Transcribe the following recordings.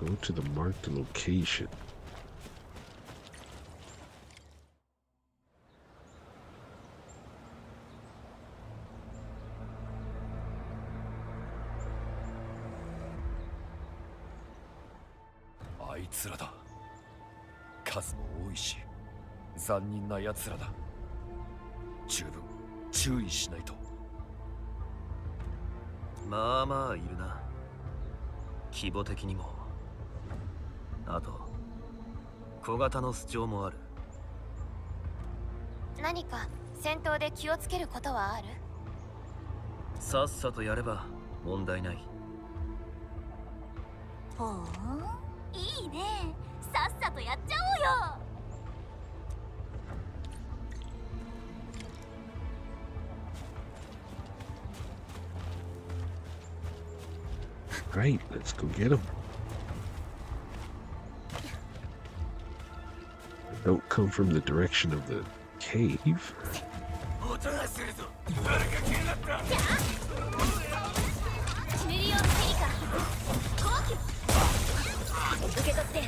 Go to the marked location. Iつらだ。数も多いし、残忍な奴らだ。十分注意しないと。まあまあいるな。規模的にも。あと小型の巣長もある。何か戦闘で気をつけることはある？さっさとやれば問題ない。ほう、いいね。さっさとやっちゃおうよ。Right, let's go get him. Don't come from the direction of the cave. シネリオ・ペリカ後期受け取って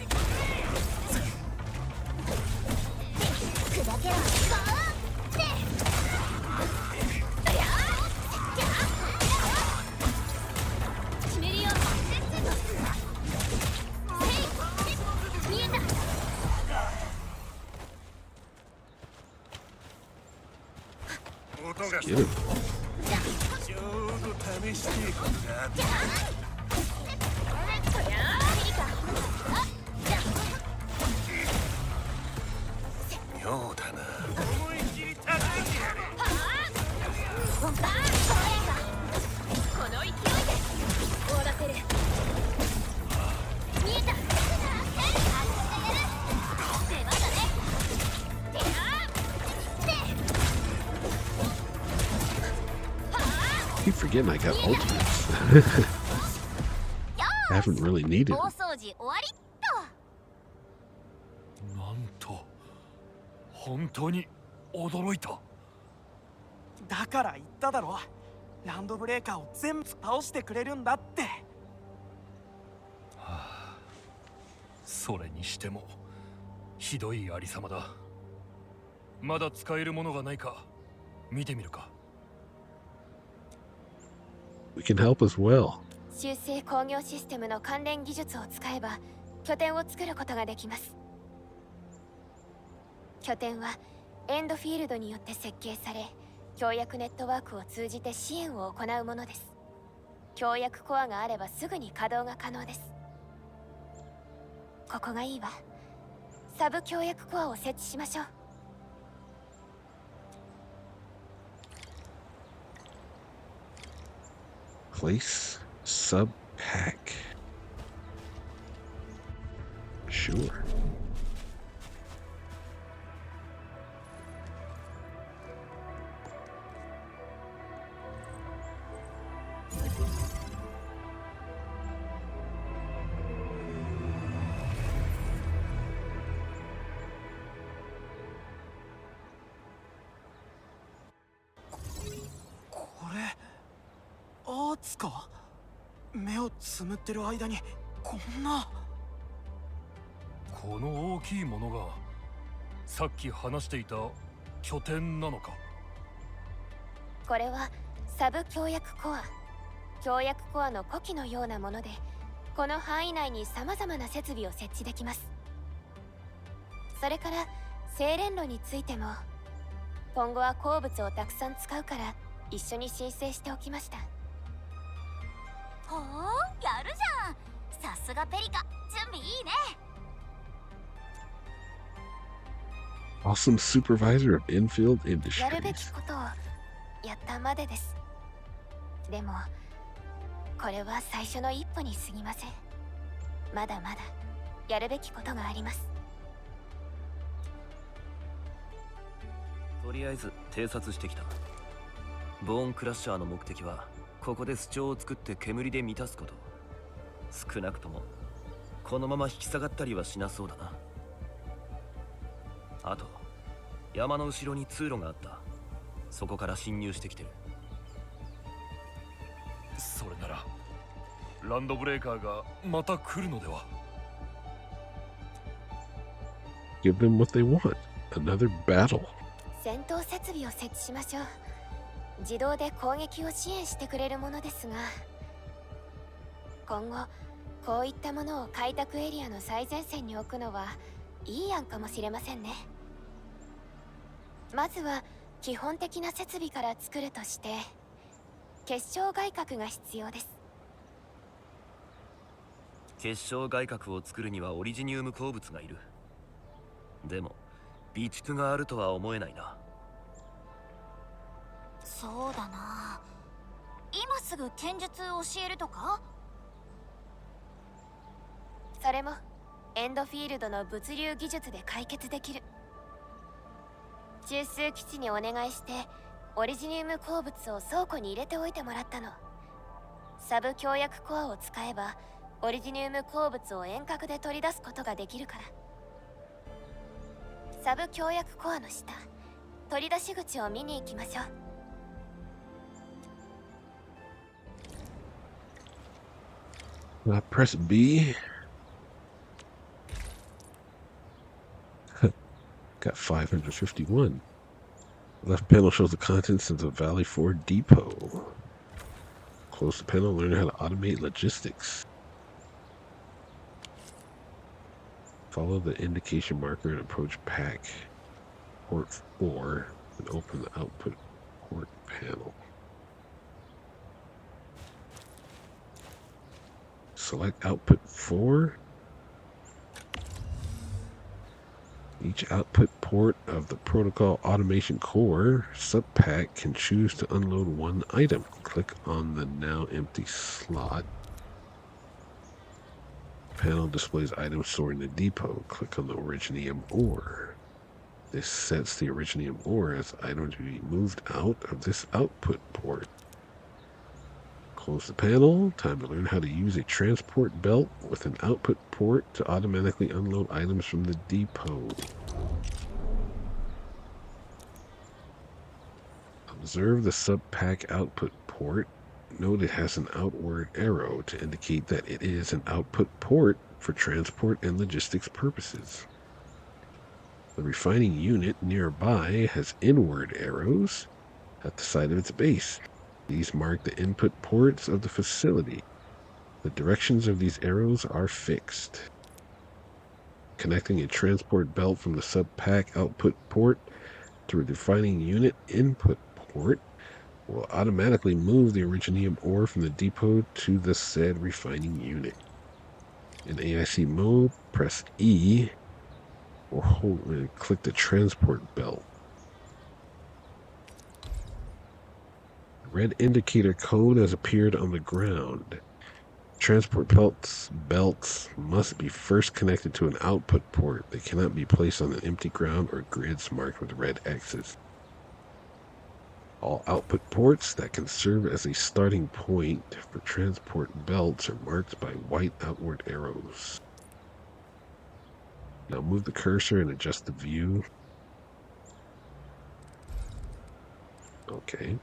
砕けろ。シネリオ・見えた。 Let's get him. ちょうど試していくんだ。妙だな。思いっきり叩いてやれ。この勢いで終わらせる。見えた。出番だね。I keep forgetting I got ultimates. I haven't really needed 大 them. 掃除終わりっと。なんと本当に驚いた。だから言っただろ。ランドブレーカーを全部倒してくれるんだって。それにしてもひどいありさまだ。まだ使えるものがないか見てみるか。We can help as well. 修正工業システムの関連技術を使えば拠点を作ることができます。拠点はエンドフィールドによって設計され、協約ネットワークを通じて支援を行うものです。協約コアがあればすぐに稼働が可能です。ここがいいわ。サブ協約コアを設置しましょう。Place sub pack. Sure. This アーツか。目をつむってる間にこんな。この大きいものがさっき話していた拠点なのか。これはサブ協約コア。協約コアの古希のようなもので、この範囲内に様々な設備を設置できます。それから精錬炉についても、今後は鉱物をたくさん使うから一緒に申請しておきました。ほう、やるじゃん。さすがペリカ、準備いいね。 Awesome supervisor of Endfield やるべき Industries. ことをやったまでです。でもこれは最初の一歩に過ぎません。まだまだやるべきことがあります。とりあえず偵察してきた。ボーンクラッシャーの目的はここで巣長を作って煙で満たすこと。少なくともこのまま引き下がったりはしなそうだな。あと山の後ろに通路があった。そこから侵入してきてる。それならランドブレーカーがまた来るのでは。Give them what they want. Another battle. 戦闘設備を設置しましょう。自動で攻撃を支援してくれるものですが、今後こういったものを開拓エリアの最前線に置くのはいい案かもしれませんね。まずは基本的な設備から作るとして、結晶外核が必要です。結晶外核を作るにはオリジニウム鉱物がいる。でも備蓄があるとは思えないな。そうだな。今すぐ剣術教えるとか？それもエンドフィールドの物流技術で解決できる。中枢基地にお願いしてオリジニウム鉱物を倉庫に入れておいてもらったの。サブ強薬コアを使えばオリジニウム鉱物を遠隔で取り出すことができるから。サブ強薬コアの下、取り出し口を見に行きましょう。Press B. Got 551. Left panel shows the contents of the Valley 4 depot. Close the panel, learn how to automate logistics. Follow the indication marker and approach pack port 4 and open the output port panel. Select output 4. Each output port of the protocol automation core subpack can choose to unload one item. Click on the now empty slot. Panel displays items stored in the depot. Click on the originium ore. This sets the originium ore as item to be moved out of this output port. Close the panel. Time to learn how to use a transport belt with an output port to automatically unload items from the depot. Observe the subpack output port. Note it has an outward arrow to indicate that it is an output port for transport and logistics purposes. The refining unit nearby has inward arrows at the side of its base. These mark the input ports of the facility. The directions of these arrows are fixed. Connecting a transport belt from the subpack output port to a refining unit input port will automatically move the originium ore from the depot to the said refining unit. In AIC mode, press E or hold and click the transport belt. Red indicator code has appeared on the ground. Transport belts must be first connected to an output port. They cannot be placed on an empty ground or grids marked with red X's. All output ports that can serve as a starting point for transport belts are marked by white outward arrows. Now move the cursor and adjust the view. Okay.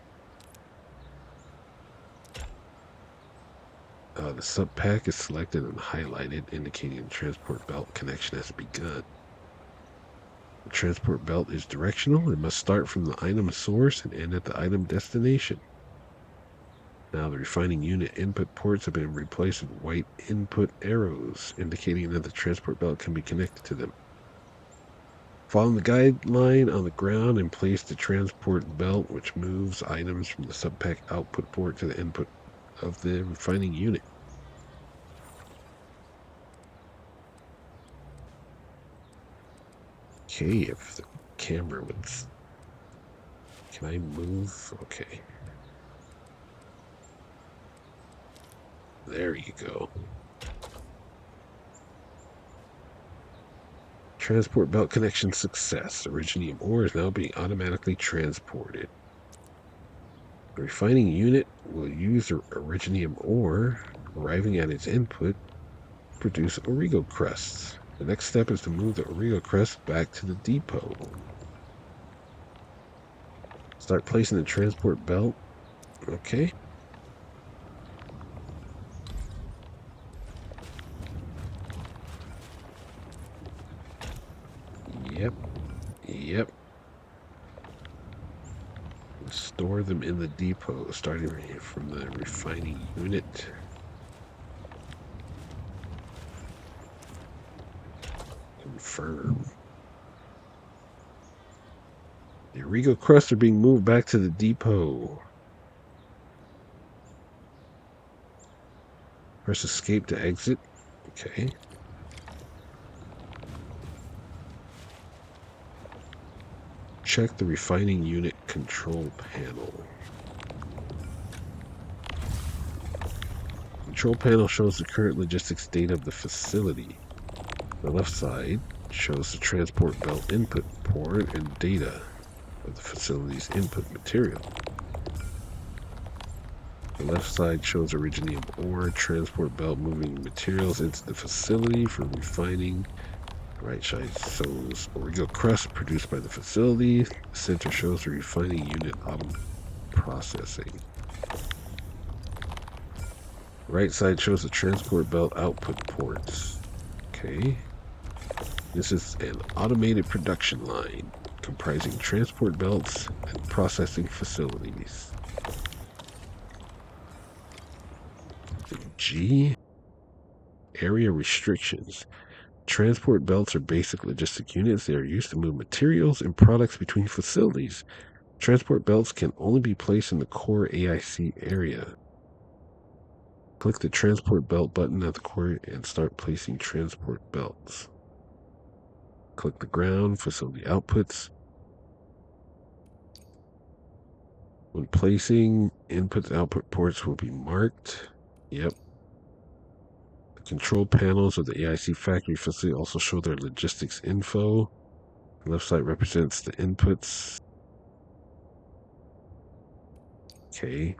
The subpack is selected and highlighted, indicating the transport belt connection has begun. The transport belt is directional and must start from the item source and end at the item destination. Now the refining unit input ports have been replaced with white input arrows, indicating that the transport belt can be connected to them. Follow the guideline on the ground and place the transport belt, which moves items from the subpack output port to the input of the refining unit. Okay, if the camera would... Can I move? Okay. There you go. Transport belt connection success. Originium ore is now being automatically transported. The refining unit will use the originium ore arriving at its input to produce origo crusts. The next step is to move the origo crust back to the depot. Start placing the transport belt. Okay. Store them in the depot, starting from the refining unit. Confirm. The Regal crusts are being moved back to the depot. Press escape to exit. Okay. Check the refining unit control panel. Control panel shows the current logistics data of the facility. The left side shows the transport belt input port and data of the facility's input material. The left side shows originium ore, transport belt moving materials into the facility for refining. The right side shows Origo crust produced by the facility. The center shows the refining unit auto processing. The right side shows the transport belt output ports. Okay. This is an automated production line comprising transport belts and processing facilities. G. Area restrictions. Transport belts are basic logistic units. They are used to move materials and products between facilities. Transport belts can only be placed in the core AIC area. Click the transport belt button at the core and start placing transport belts. Click the ground, facility outputs. When placing, input and output ports will be marked. Yep. The control panels of the AIC factory facility also show their logistics info. The left side represents the inputs. Okay.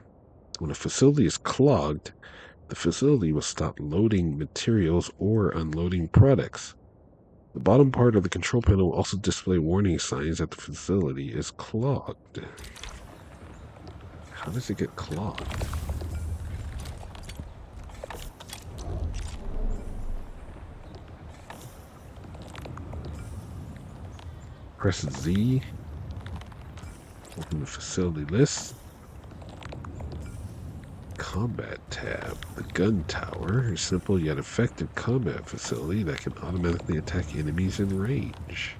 When a facility is clogged, the facility will stop loading materials or unloading products. The bottom part of the control panel will also display warning signs that the facility is clogged. How does it get clogged? Press Z. Open the facility list. Combat tab. The gun tower, a simple yet effective combat facility that can automatically attack enemies in range.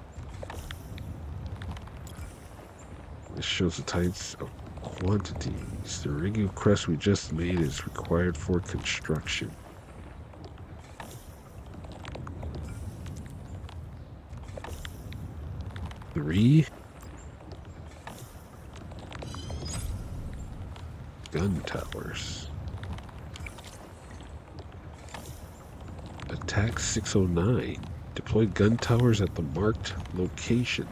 This shows the types of quantities. The ring of crest we just made is required for construction. Three. Gun towers. Attack 609. Deploy gun towers at the marked location.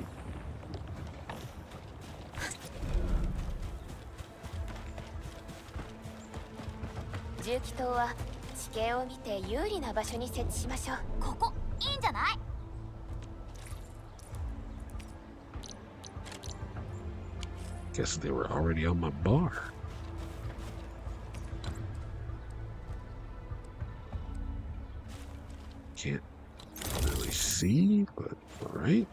Guess they were already on my bar. Can't really see, but alright.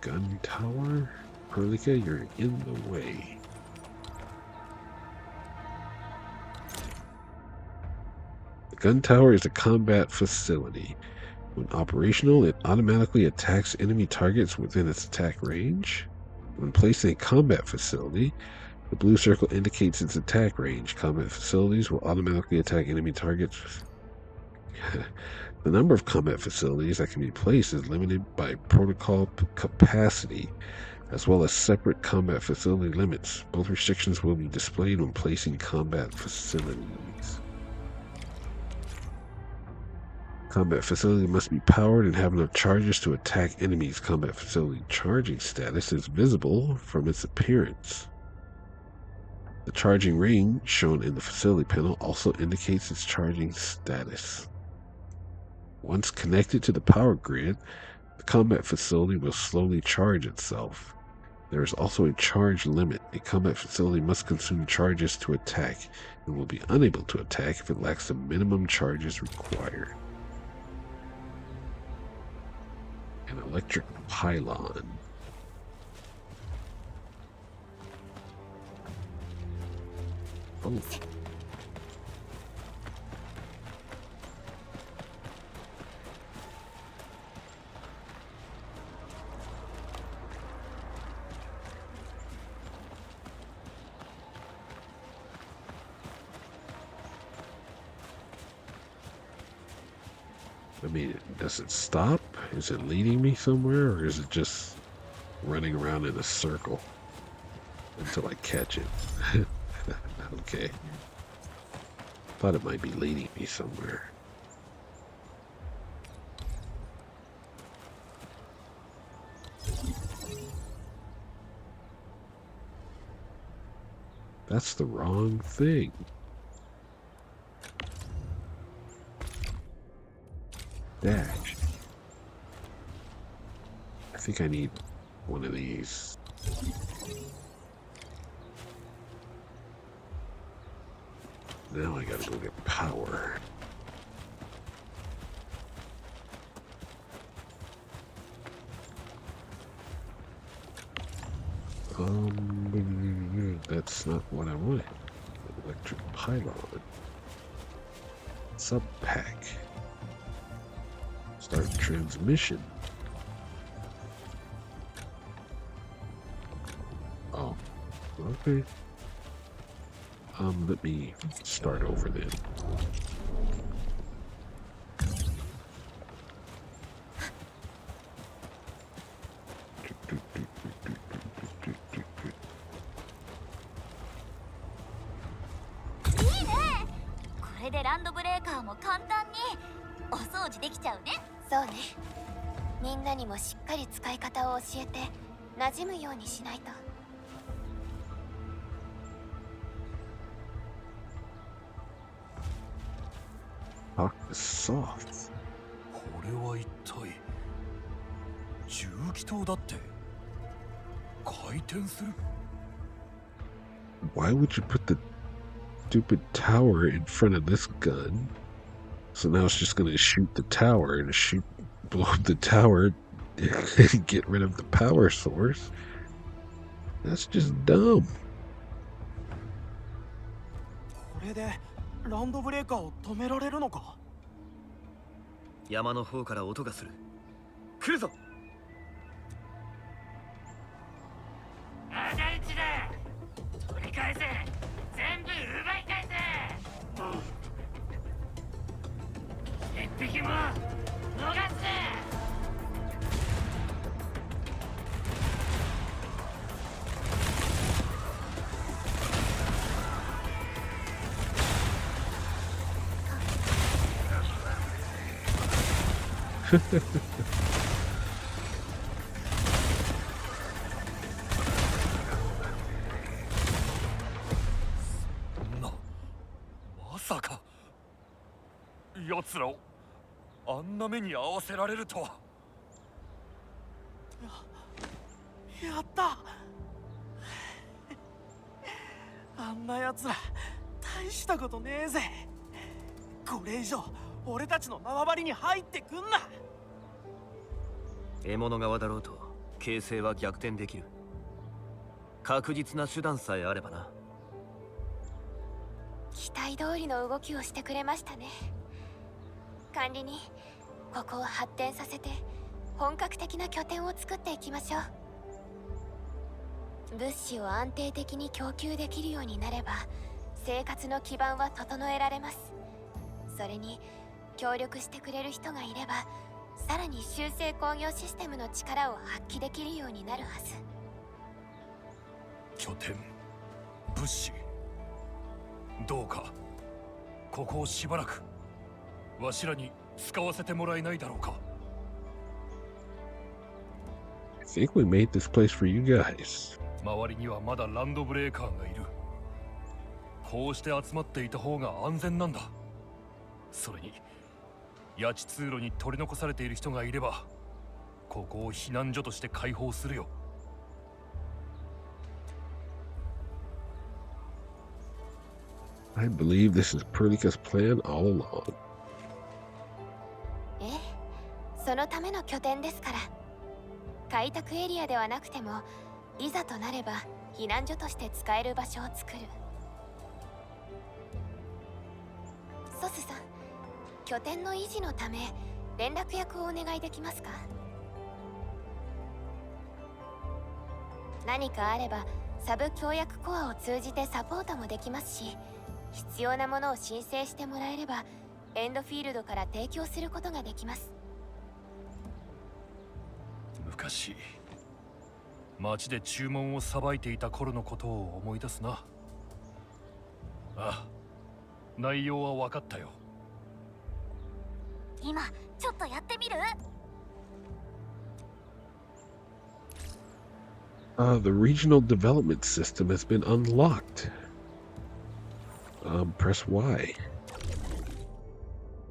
Gun tower. Perlica, you're in the way. The gun tower is a combat facility. When operational, it automatically attacks enemy targets within its attack range. When placed in a combat facility, the blue circle indicates its attack range. Combat facilities will automatically attack enemy targets. The number of combat facilities that can be placed is limited by protocol capacity, as well as separate combat facility limits. Both restrictions will be displayed when placing combat facilities. Combat facility must be powered and have enough charges to attack enemies. Combat facility charging status is visible from its appearance. The charging ring shown in the facility panel also indicates its charging status. Once connected to the power grid, the combat facility will slowly charge itself. There is also a charge limit. A combat facility must consume charges to attack and will be unable to attack if it lacks the minimum charges required. An electric pylon. Oh. I mean, does it stop? Is it leading me somewhere, or is it just running around in a circle until I catch it? Okay. Thought it might be leading me somewhere. That's the wrong thing. Dash. I think I need one of these. Now I gotta go get power. That's not what I wanted. Electric pylon. Sub pack. Start transmission. Oh, okay. Let me start over then.そうね。みんなにもしっかり使い方を教えて馴染むようにしないと。Talk is soft. これは一体重機塔だって。回転する。 Why would you put the stupid tower in front of this gun? So now it's just gonna shoot the tower and blow up the tower and get rid of the power source. That's just dumb. これでランドブレーカーを止められるのか？山の方から音がする。来るぞ。あだ討ちだ。取り返せ。全部奪い返せ。一匹も逃すな。まさか奴らをあんな目に遭わせられるとは。やったあんなやつら大したことねえぜ。これ以上俺たちの縄張りに入ってくんな。獲物側だろうと形勢は逆転できる。確実な手段さえあればな。期待通りの動きをしてくれましたね。管理にここを発展させて本格的な拠点を作っていきましょう。物資を安定的に供給できるようになれば生活の基盤は整えられます。それに協力してくれる人がいればさらに修正工業システムの力を発揮できるようになるはず。拠点、物資、どうかここをしばらくわしらに使わせてもらえないだろうか。I think we made this place for you guys. 周りにはまだランドブレーカーがいる。こうして集まっていた方が安全なんだ。それに谷地通路に取り残されている人がいればここを避難所として開放するよ。I believe this is Perlica's plan all along. ええ、そのための拠点ですから。開拓エリアではなくても、いざとなれば避難所として使える場所を作る。ソスさん、拠点の維持のため連絡役をお願いできますか？何かあればサブ協約コアを通じてサポートもできますし、必要なものを申請してもらえればエンドフィールドから提供することができます。昔町で注文をさばいていた頃のことを思い出すな。ああ、内容は分かったよ。今ちょっとやってみる？ The regional development system has been unlocked. Press Y.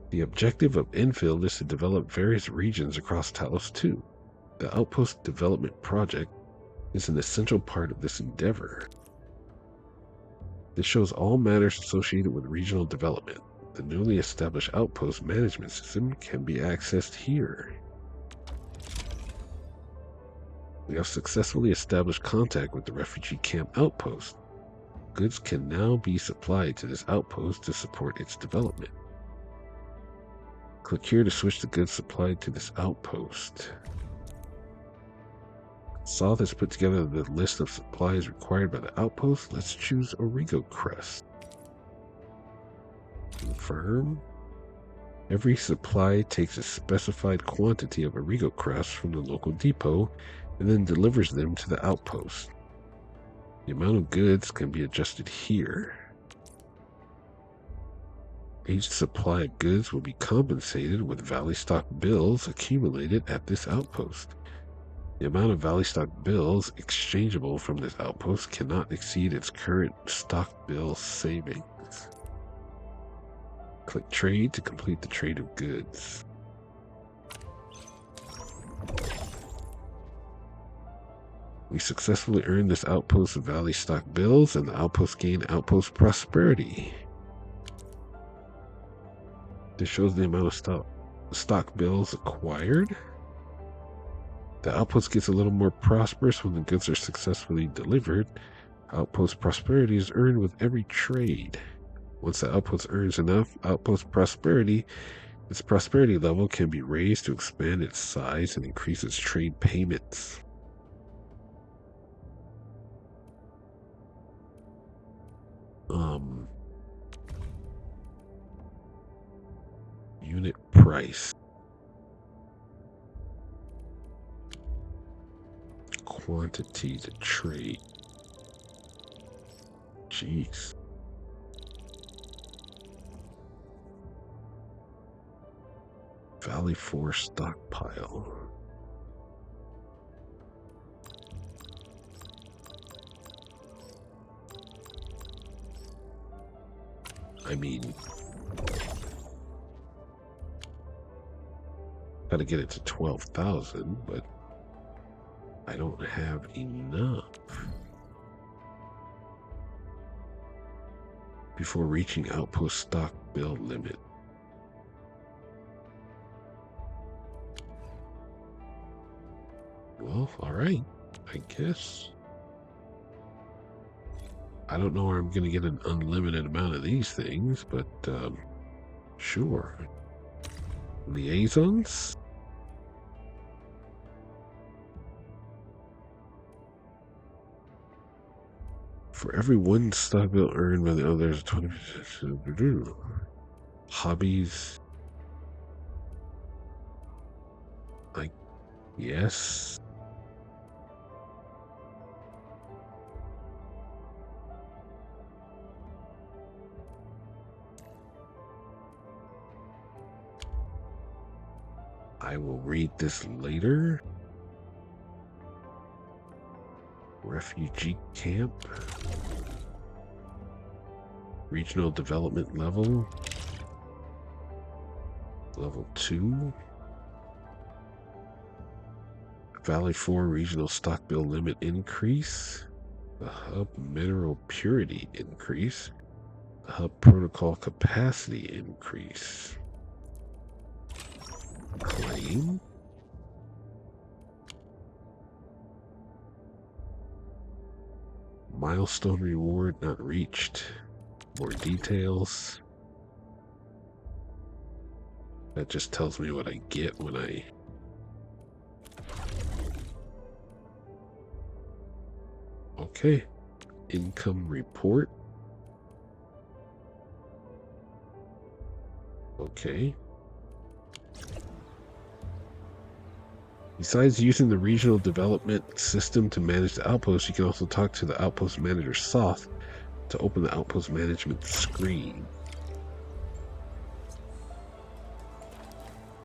The objective of Enfield is to develop various regions across Talos 2. The Outpost Development Project is an essential part of this endeavor. This shows all matters associated with regional development. The newly established Outpost management system can be accessed here. We have successfully established contact with the refugee camp outpost. Goods can now be supplied to this outpost to support its development. Click here to switch the goods supplied to this outpost. Soth has put together the list of supplies required by the outpost. Let's choose Origo Crest. Confirm. Every supply takes a specified quantity of Origo Crest from the local depot and then delivers them to the outpost. The amount of goods can be adjusted here. Each supply of goods will be compensated with Valley Stock bills accumulated at this outpost. The amount of Valley Stock bills exchangeable from this outpost cannot exceed its current stock bill savings. Click Trade to complete the trade of goods. We successfully earned this outpost of Valley Stock bills, and the outpost gained outpost prosperity. This shows the amount of stock bills acquired. The outpost gets a little more prosperous when the goods are successfully delivered. Outpost prosperity is earned with every trade. Once the outpost earns enough outpost prosperity, its prosperity level can be raised to expand its size and increase its trade payments. Unit price. Quantity to trade. Jeez. Valley 4 stockpile. I mean, gotta get it to 12,000, but I don't have enough. Before reaching outpost stock bill limit. Well, alright, I guess. I don't know where I'm going to get an unlimited amount of these things, but sure. Liaisons? For every one stock bill earned by the other, there's a 20%. Hobbies. Yes. I will read this later. Refugee camp. Regional development level. Level 2. Valley 4 regional stock bill limit increase. The hub mineral purity increase. The hub protocol capacity increase. Claim. Milestone reward not reached. More details. That just tells me what I get when I... Okay. Income report. Okay. Besides using the regional development system to manage the outpost, you can also talk to the outpost manager Soth to open the outpost management screen.